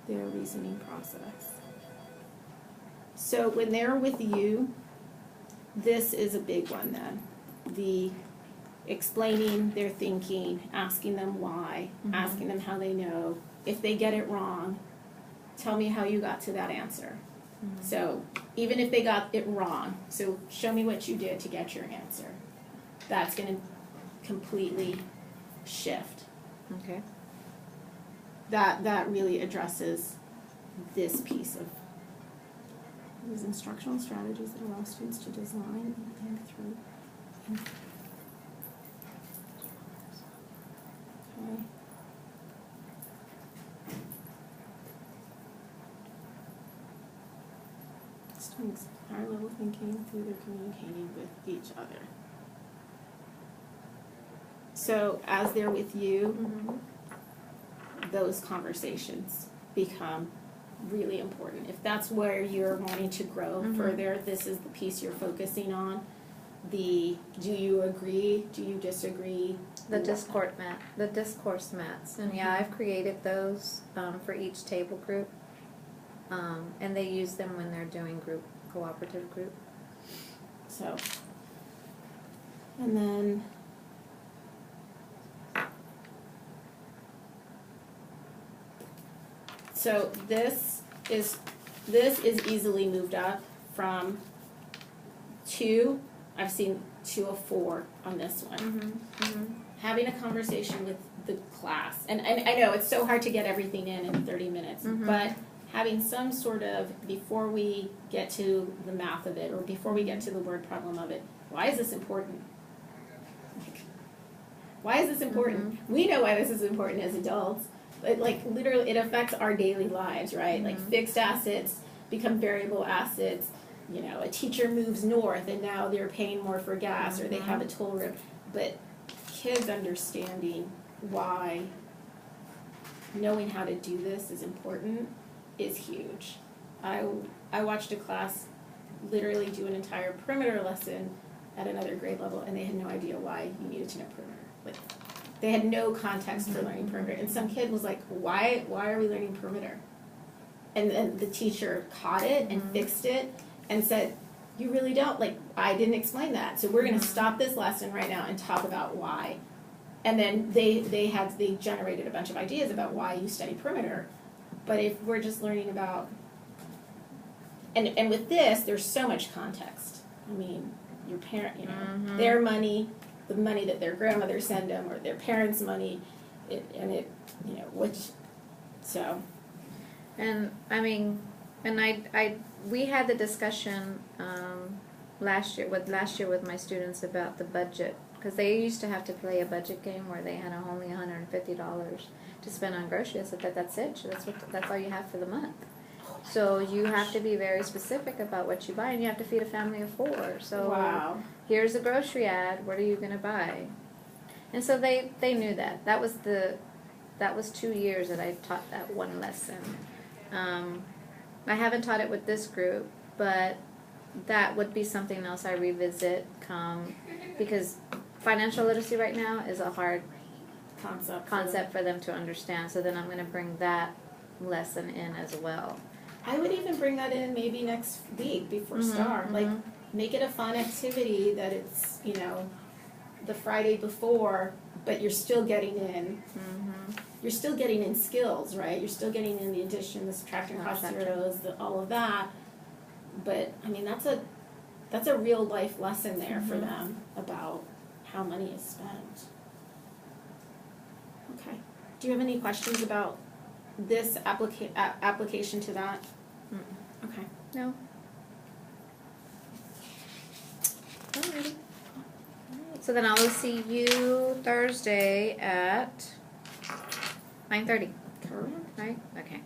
their reasoning process. So when they're with you, this is a big one then. The explaining their thinking, asking them why, asking them how they know. If they get it wrong, tell me how you got to that answer. So even if they got it wrong, so show me what you did to get your answer. That's going to completely shift. Okay. That really addresses this piece of these instructional strategies that allow students to design and think through. Okay. Students higher level thinking through their communicating with each other. So as they're with you, those conversations become really important. If that's where you're wanting to grow further, this is the piece you're focusing on. Do you agree? Do you disagree? The discourse mats, and yeah, I've created those for each table group, and they use them when they're doing cooperative group. So, and then so this is easily moved up from 2. I've seen 2 of 4 on this one. Having a conversation with the class, and I know it's so hard to get everything in 30 minutes, but having some sort of, before we get to the math of it, or before we get to the word problem of it, why is this important? Like, why is this important? We know why this is important as adults, but like literally it affects our daily lives, right? Like fixed assets become variable assets. You know, a teacher moves north and now they're paying more for gas, or they have a toll road. But kids understanding why knowing how to do this is important is huge. I watched a class literally do an entire perimeter lesson at another grade level, and they had no idea why you needed to know perimeter. Like, they had no context for learning perimeter. And some kid was like, why are we learning perimeter? And then the teacher caught it and fixed it and said, you really don't, like, I didn't explain that. So we're going to stop this lesson right now and talk about why. And then they generated a bunch of ideas about why you study perimeter. But if we're just learning about, and with this, there's so much context. I mean, your parent, you know, their money, the money that their grandmother sent them, or their parents' money, you know, which, so. And I mean, and we had the discussion last year with my students about the budget, because they used to have to play a budget game where they had only $150 to spend on groceries. I said that's it. That's all you have for the month. So you have to be very specific about what you buy, and you have to feed a family of 4. So here's a grocery ad. What are you going to buy? And so they knew that. That was 2 years that I taught that one lesson. I haven't taught it with this group, but that would be something else I revisit because financial literacy right now is a hard concept for them to understand. So then I'm going to bring that lesson in as well. I would even bring that in maybe next week before STAR. Like, make it a fun activity that it's, you know, the Friday before, but you're still getting in. You're still getting in skills, right? You're still getting in the addition, the subtraction, cost zeros, all of that. But I mean, that's a real life lesson there for them about how money is spent. Okay. Do you have any questions about this application to that? Okay. No. Alrighty. So then I will see you Thursday at 9:30. Correct. Right? Okay.